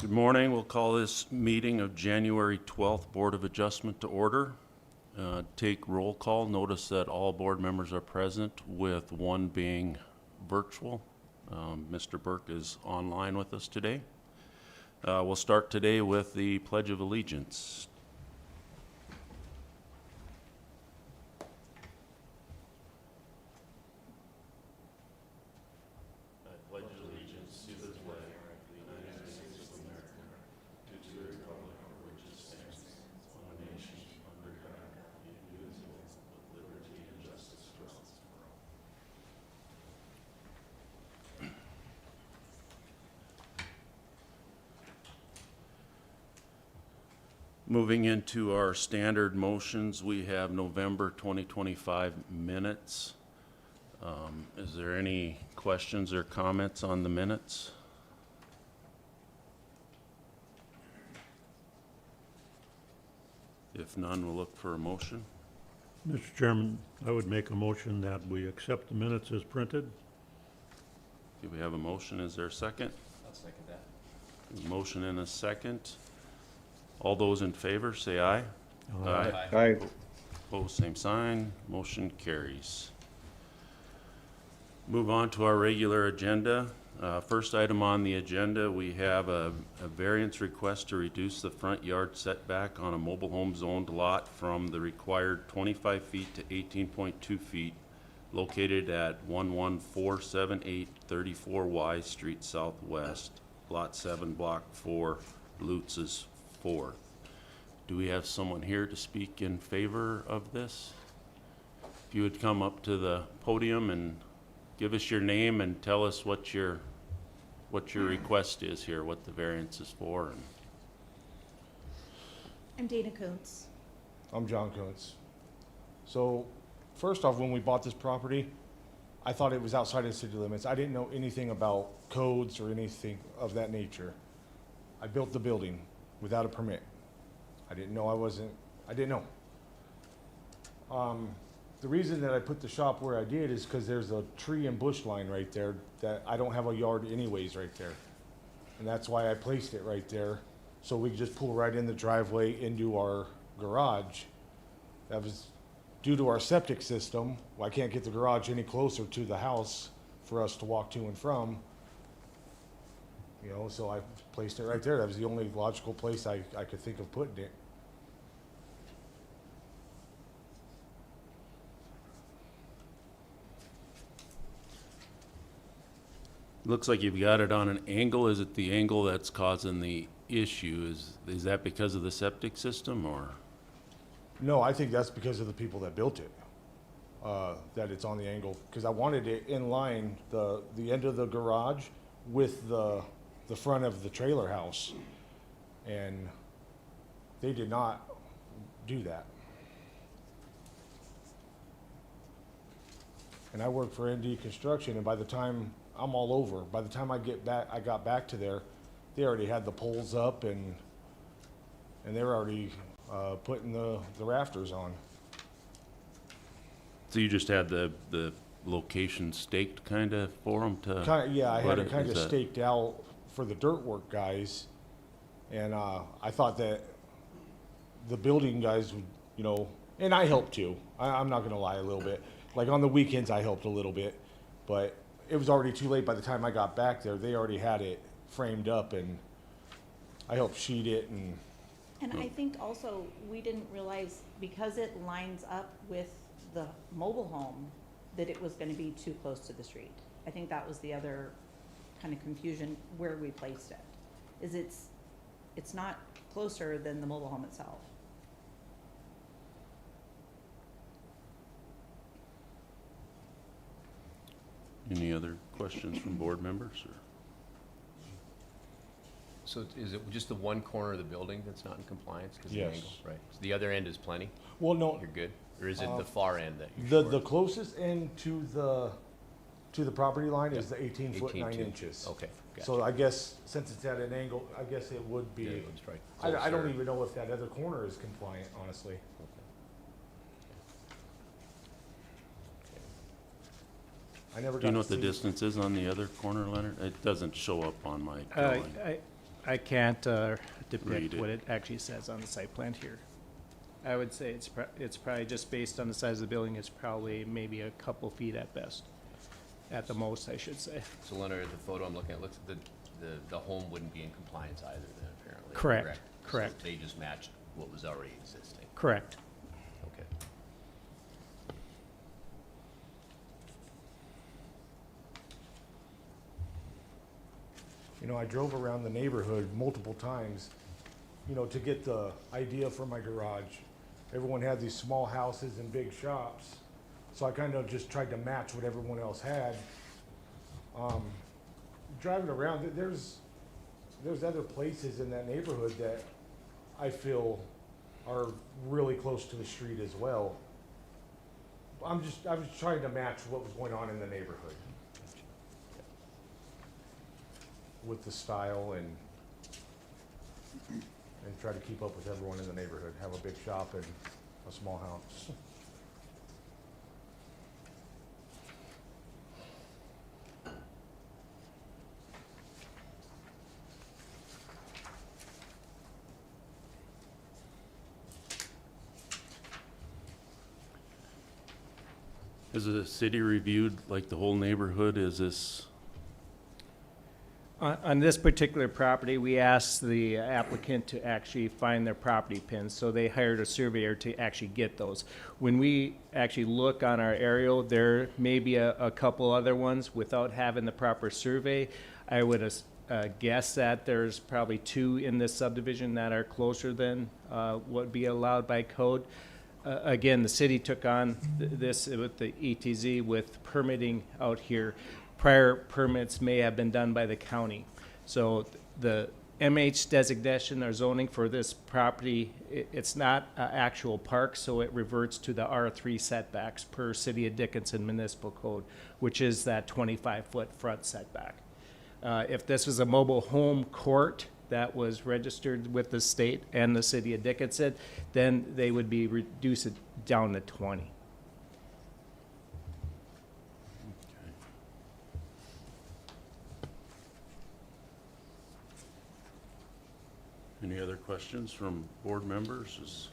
Good morning. We'll call this meeting of January 12th Board of Adjustment to order. Take roll call. Notice that all board members are present, with one being virtual. Mr. Burke is online with us today. We'll start today with the Pledge of Allegiance. Moving into our standard motions, we have November 2025 minutes. Is there any questions or comments on the minutes? If none, we'll look for a motion. Mr. Chairman, I would make a motion that we accept the minutes as printed. Do we have a motion? Is there a second? I'll second that. A motion and a second. All those in favor, say aye. Aye. Opposed, same sign. Motion carries. Move on to our regular agenda. First item on the agenda, we have a variance request to reduce the front yard setback on a mobile home zoned lot from the required 25 feet to 18.2 feet, located at 11478 34Y Street Southwest, Lot 7, Block 4, Lutz's 4th. Do we have someone here to speak in favor of this? If you would come up to the podium and give us your name and tell us what your request is here, what the variance is for. I'm Dana Kuntz. I'm John Kuntz. So, first off, when we bought this property, I thought it was outside of city limits. I didn't know anything about codes or anything of that nature. I built the building without a permit. I didn't know. The reason that I put the shop where I did is because there's a tree and bush line right there that I don't have a yard anyways right there. And that's why I placed it right there, so we could just pull right in the driveway into our garage. That was due to our septic system. I can't get the garage any closer to the house for us to walk to and from. You know, so I placed it right there. That was the only logical place I could think of putting it. Looks like you've got it on an angle. Is it the angle that's causing the issue? Is that because of the septic system, or? No, I think that's because of the people that built it, that it's on the angle. Because I wanted it in line, the end of the garage with the front of the trailer house. And they did not do that. And I work for ND Construction, and by the time I'm all over, by the time I got back to there, they already had the poles up and they were already putting the rafters on. So you just had the location staked kind of for them to? Yeah, I had it kind is of that- staked out for the dirt work guys, and I thought that the building guys would, you know, and I helped too. I'm not gonna lie, a little bit. Like on the weekends, I helped a little bit, but it was already too late. By the time I got back there, they already had it framed up, and I helped sheet it. And I think also we didn't realize, because it lines up with the mobile home, that it was gonna be too close to the street. I think that was the other kind of confusion where we placed it, is it's not closer than the mobile home itself. Any other questions from board members? Or? So is it just the one corner of the building that's not in compliance because of the Yes. angle? Right. So the other end is plenty? Well, no, You're good? Or is it the far end that you're short? the closest end to the property line is the 18 foot 9 18.2. inches. Okay, gotcha. So I guess since it's at an angle, I guess it would Yeah, be. it's right I don't closer. even know if that other corner is compliant, honestly. Okay. I never Do you got know to what the see. distance is on the other corner, Leonard? It doesn't show up on my drawing. I can't Read depict it. what it actually says on the site plan here. I would say it's probably just based on the size of the building, it's probably maybe a couple feet at best. At the most, I should say. So Leonard, the photo I'm looking at, looks, the home wouldn't be in compliance either then, apparently. Correct, So correct. they just matched what was already existing. Correct. Okay. You know, I drove around the neighborhood multiple times, you know, to get the idea for my garage. Everyone had these small houses and big shops, so I kind of just tried to match what everyone else had. Driving around, there's other places in that neighborhood that I feel are really close to the street as well. I was trying to match what was going on in the neighborhood with the style and try to keep up with everyone in the neighborhood, have a big shop and a small house. Has the city reviewed like the whole neighborhood? Is this, On this particular property, we asked the applicant to actually find their property pins, so they hired a surveyor to actually get those. When we actually look on our aerial, there may be a couple other ones without having the proper survey. I would guess that there's probably 2 in this subdivision that are closer than what would be allowed by code. Again, the city took on this with the ETZ with permitting out here. Prior permits may have been done by the county. So the MH designation or zoning for this property, it's not an actual park, so it reverts to the R3 setbacks per City of Dickinson Municipal Code, which is that 25-foot front setback. If this was a mobile home court that was registered with the state and the City of Dickinson, then they would be reduced down to 20. any other questions from board members?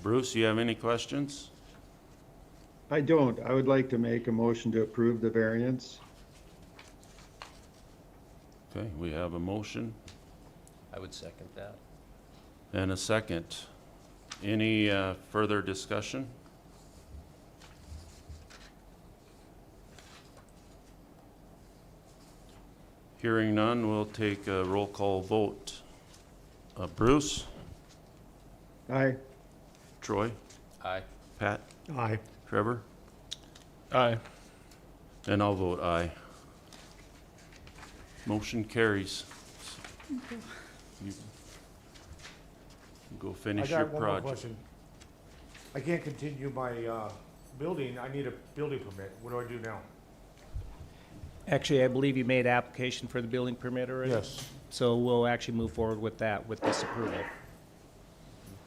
Bruce, you have any questions? I don't. I would like to make a motion to approve the variance. Okay, we have a motion I would second that. and a second. Any further discussion? Hearing none, we'll take a roll call vote. Bruce, Aye. Troy, Aye. Pat, Aye. Trevor, Aye. and I'll vote aye. Motion carries. You Go finish I your got one more project. question. I can't continue my, building, I need a building permit. What do I do now? Actually, I believe you made application for the building permit already? Yes. So we'll actually move forward with that, with this approval,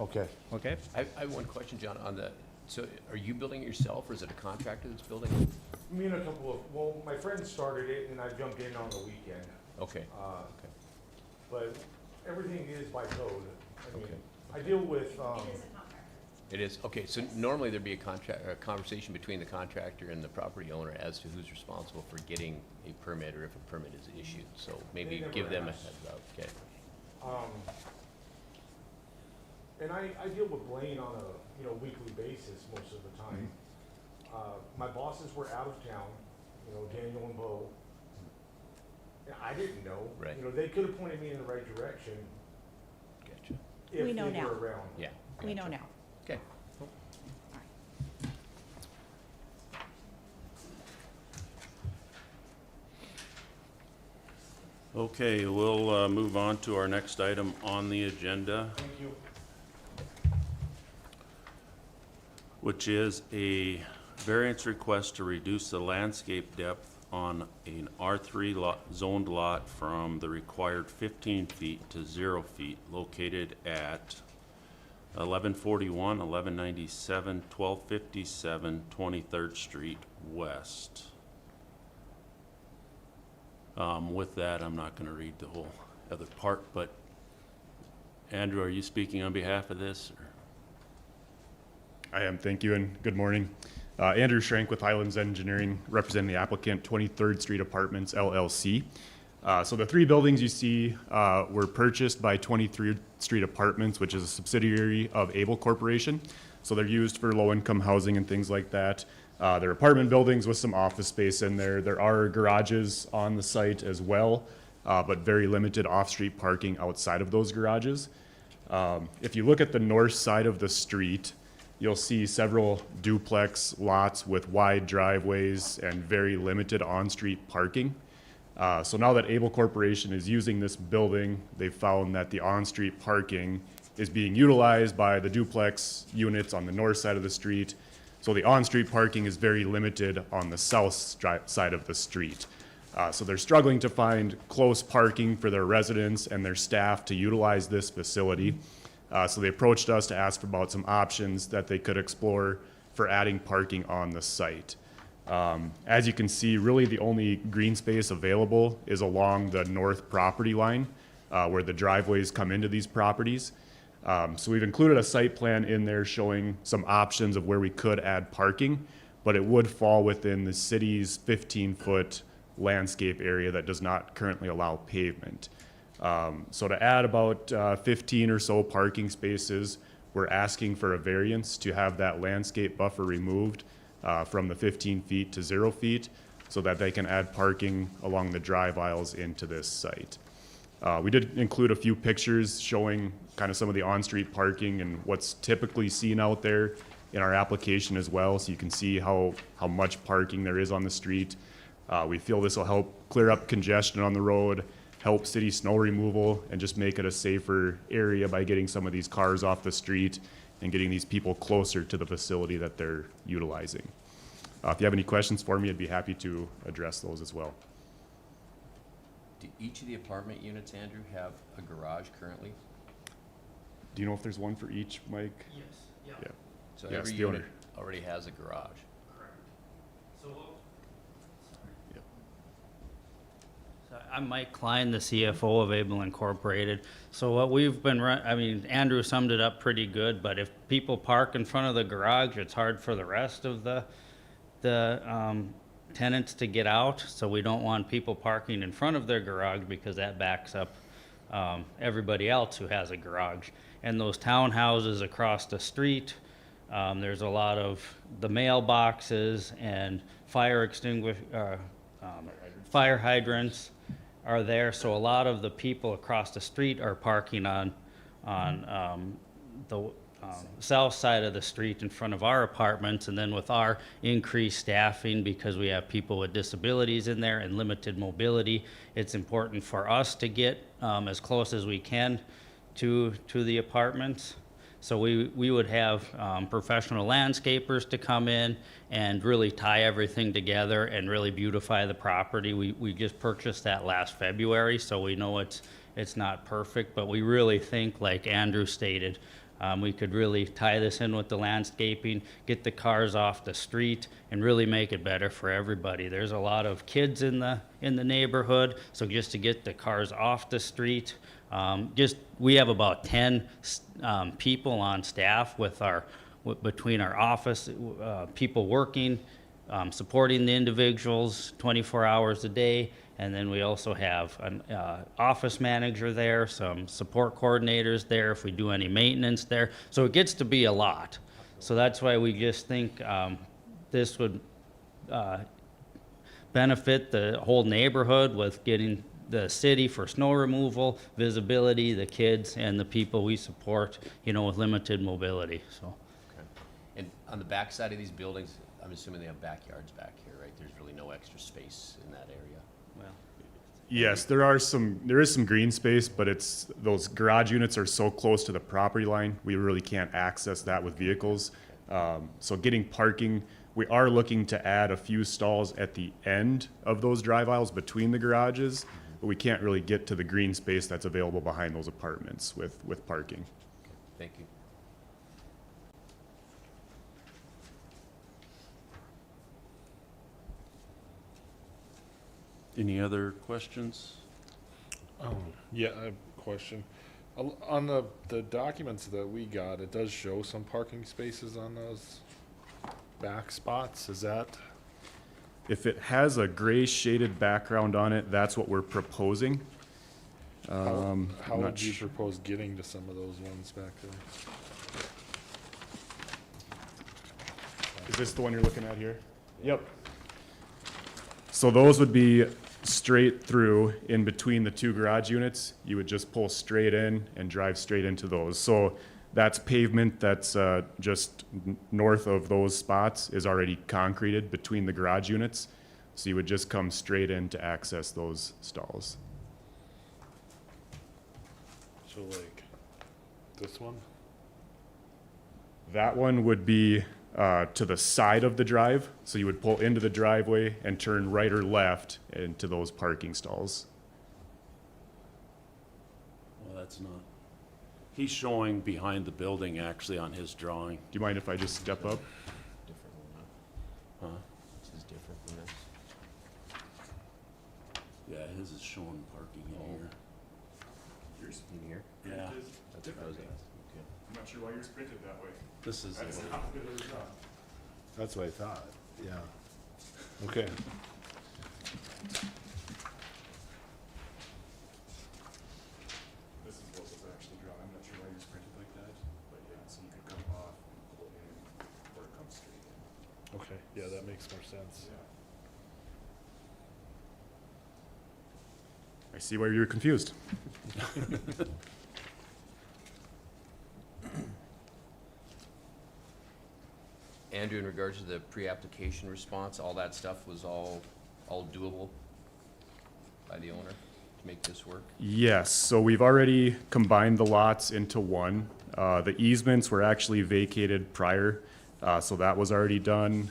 Okay. okay? I have one question, John, on the, so are you building it yourself or is it a contractor that's building it? Me and a couple of, well, my friend started it and I jumped in on the weekend. Okay. Okay. But everything is by code. I mean, Okay. I deal with, It is, okay, so normally there'd be a conversation between the contractor and the property owner as to who's responsible for getting a permit or if a permit is issued, so maybe They never give them a asked. heads up, okay? and I deal with Blaine on a, weekly basis most of the time. My bosses were out of town, Daniel and Bo. And I didn't know. Right. They could have pointed me in the right direction Gotcha, if We they know now. were around. yeah. We gotcha. know now. Okay. Okay, we'll move on to our next item on the agenda, Thank you. which is a variance request to reduce the landscape depth on an R3 zoned lot from the required 15 feet to 0 feet located at 1141, 1197, 1257, 23rd Street West. With that, I'm not gonna read the whole other part, but Andrew, are you speaking on behalf of this? Or- I am, thank you, and good morning. Andrew Schrank with Highlands Engineering, representing the applicant, 23rd Street Apartments LLC. So the three buildings you see were purchased by 23rd Street Apartments, which is a subsidiary of Able Corporation. So they're used for low-income housing and things like that. They're apartment buildings with some office space in there. There are garages on the site as well, but very limited off-street parking outside of those garages. If you look at the north side of the street, you'll see several duplex lots with wide driveways and very limited on-street parking. So now that Able Corporation is using this building, they've found that the on-street parking is being utilized by the duplex units on the north side of the street. So the on-street parking is very limited on the south side of the street. So they're struggling to find close parking for their residents and their staff to utilize this facility. So they approached us to ask about some options that they could explore for adding parking on the site. As you can see, really the only green space available is along the north property line where the driveways come into these properties. So we've included a site plan in there showing some options of where we could add parking, but it would fall within the city's 15-foot landscape area that does not currently allow pavement. So to add about 15 or so parking spaces, we're asking for a variance to have that landscape buffer removed from the 15 feet to 0 feet so that they can add parking along the drive aisles into this site. We did include a few pictures showing kind of some of the on-street parking and what's typically seen out there in our application as well, so you can see how much parking there is on the street. We feel this will help clear up congestion on the road, help city snow removal, and just make it a safer area by getting some of these cars off the street and getting these people closer to the facility that they're utilizing. If you have any questions for me, I'd be happy to address those as well. Do each of the apartment units, Andrew, have a garage currently? Do you know if there's one for each, Mike? Yes, yeah, Yeah. So Yes, every the unit owner. already has a garage. correct. So, Yep. so I'm Mike Klein, the CFO of Able Incorporated. So what we've been I mean, Andrew summed it up pretty good, but if people park in front of the garage, it's hard for the rest of the tenants to get out. So we don't want people parking in front of their garage because that backs up everybody else who has a garage. And those townhouses across the street, there's a lot of the mailboxes and fire hydrants are there. So a lot of the people across the street are parking on the south side of the street in front of our apartments. And then with our increased staffing, because we have people with disabilities in there and limited mobility, it's important for us to get as close as we can to the apartments. So we would have professional landscapers to come in and really tie everything together and really beautify the property. We just purchased that last February, so we know it's not perfect, but we really think, like Andrew stated, we could really tie this in with the landscaping, get the cars off the street, and really make it better for everybody. There's a lot of kids in the neighborhood, so just to get the cars off the street, we have about 10 people on staff between our office, people working, supporting the individuals 24 hours a day. And then we also have an office manager there, some support coordinators there if we do any maintenance there. So it gets to be a lot. So that's why we just think this would benefit the whole neighborhood with getting the city for snow removal, visibility, the kids, and the people we support, with limited mobility, so. Okay. And on the back side of these buildings, I'm assuming they have backyards back here, right? There's really no extra space in that area. Well, Yes, there is some green space, but those garage units are so close to the property line, we really can't access that with vehicles. So getting parking, we are looking to add a few stalls at the end of those drive aisles between the garages, but we can't really get to the green space that's available behind those apartments with parking. Thank you. Any other questions? Yeah, I have a question. On the documents that we got, it does show some parking spaces on those back spots. Is that, If it has a gray shaded background on it, that's what we're proposing. how I'm not would you sure. propose getting to some of those ones back there? Is this the one you're looking at here? Yep. So those would be straight through in between the two garage units. You would just pull straight in and drive straight into those. So that's pavement that's just north of those spots is already concreted between the garage units. So you would just come straight in to access those stalls. So like, this one? That one would be to the side of the drive. So you would pull into the driveway and turn right or left into those parking stalls. Well, that's not. He's showing behind the building actually on his drawing. Do you mind if I just step up? Different one, Huh? This is different than this. Yeah, his is showing parking in here. Yours? In here? Yeah, That's what I was asking. Okay. I'm not sure why yours printed that way. this is. That's not what it is. That's what I thought, yeah. Okay. This is what was actually drawn. I'm not sure why yours printed like that, but yeah, so you could come off and pull in, or come straight in. Okay, yeah, that makes more sense. I see why you were confused. Andrew, in regards to the pre-application response, all that stuff was all doable by the owner to make this work? Yes, so we've already combined the lots into one. The easements were actually vacated prior, so that was already done.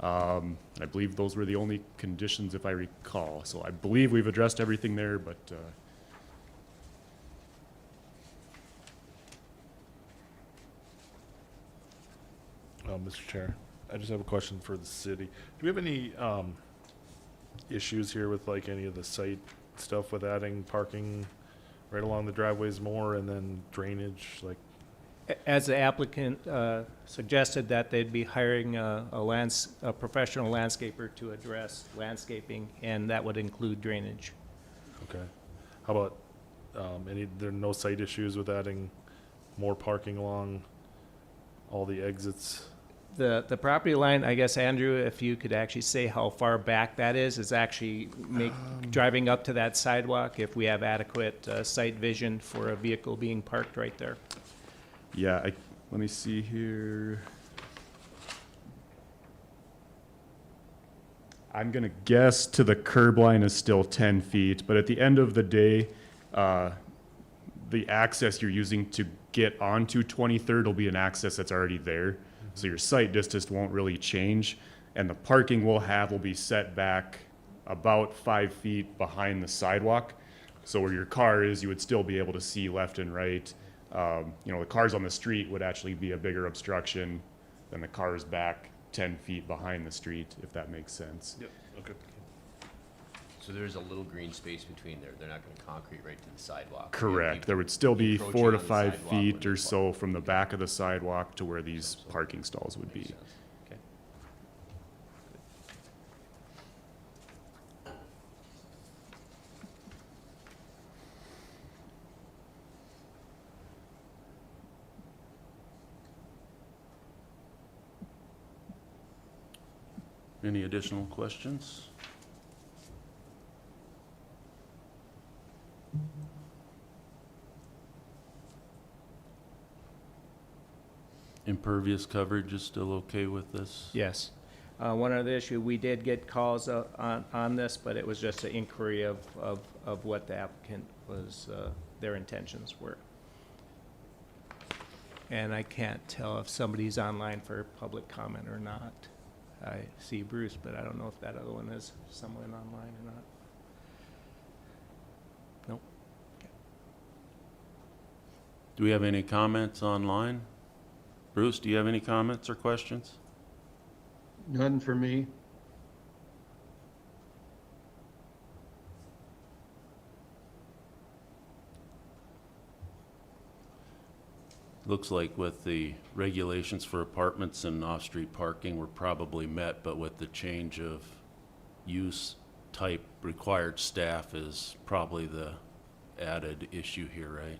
I believe those were the only conditions, if I recall. So I believe we've addressed everything there, but, Mr. Chair, I just have a question for the city. Do we have any, issues here with like any of the site stuff with adding parking right along the driveways more and then drainage, like, As the applicant suggested that they'd be hiring a professional landscaper to address landscaping, and that would include drainage. okay. How about, there are no site issues with adding more parking along all the exits? The property line, I guess, Andrew, if you could actually say how far back that is actually driving up to that sidewalk, if we have adequate sight vision for a vehicle being parked right there. yeah, let me see here. I'm gonna guess to the curb line is still 10 feet, but at the end of the day, the access you're using to get onto 23rd will be an access that's already there. So your sight distance won't really change, and the parking we'll have will be set back about 5 feet behind the sidewalk. So where your car is, you would still be able to see left and right. The cars on the street would actually be a bigger obstruction than the cars back 10 feet behind the street, if that makes sense. Yep, okay. So there's a little green space between there. They're not gonna concrete right to the sidewalk. Correct. There would still be Encroaching 4 to on the 5 sidewalk when feet they or park. so from the back of the sidewalk to where these parking stalls would be. Makes sense. Okay. Any additional questions? Impervious coverage is still okay with this? Yes. One other issue, we did get calls on this, but it was just an inquiry of what the applicant was, their intentions were. And I can't tell if somebody's online for public comment or not. I see Bruce, but I don't know if that other one is someone online or not. Nope. Do we have any comments online? Bruce, do you have any comments or questions? None for me. Looks like with the regulations for apartments and off-street parking were probably met, but with the change of use type, required staff is probably the added issue here, right?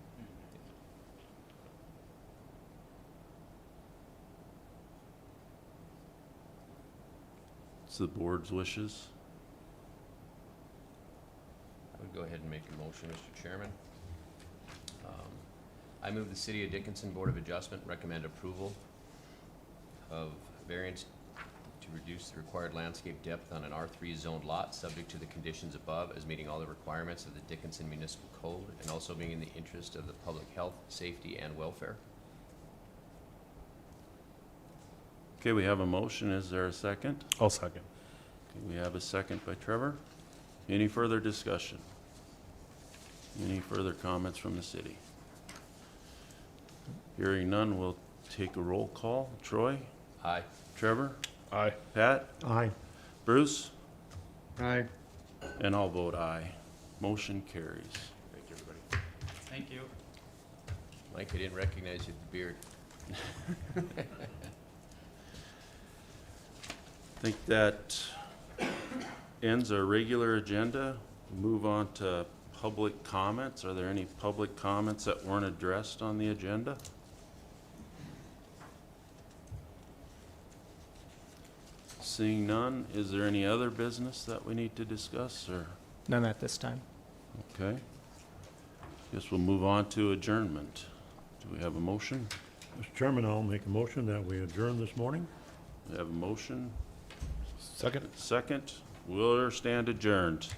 It's the board's wishes. I would go ahead and make a motion, Mr. Chairman. I move the City of Dickinson Board of Adjustment recommend approval of variance to reduce the required landscape depth on an R3 zoned lot, subject to the conditions above, as meeting all the requirements of the Dickinson Municipal Code, and also being in the interest of the public health, safety, and welfare. Okay, we have a motion. Is there a second? I'll second. Okay, we have a second by Trevor. Any further discussion? Any further comments from the city? Hearing none, we'll take a roll call. Troy? Aye. Trevor? Aye. Pat? Aye. Bruce? Aye. And I'll vote aye. Motion carries. Thank you, everybody. Thank you. Mike, I didn't recognize you with the beard. I think that ends our regular agenda. Move on to public comments. Are there any public comments that weren't addressed on the agenda? Seeing none, is there any other business that we need to discuss, or, None at this time. okay? Guess we'll move on to adjournment. Do we have a motion? Mr. Chairman, I'll make a motion that we adjourn this morning. We have a motion, Second? second. We'll stand adjourned.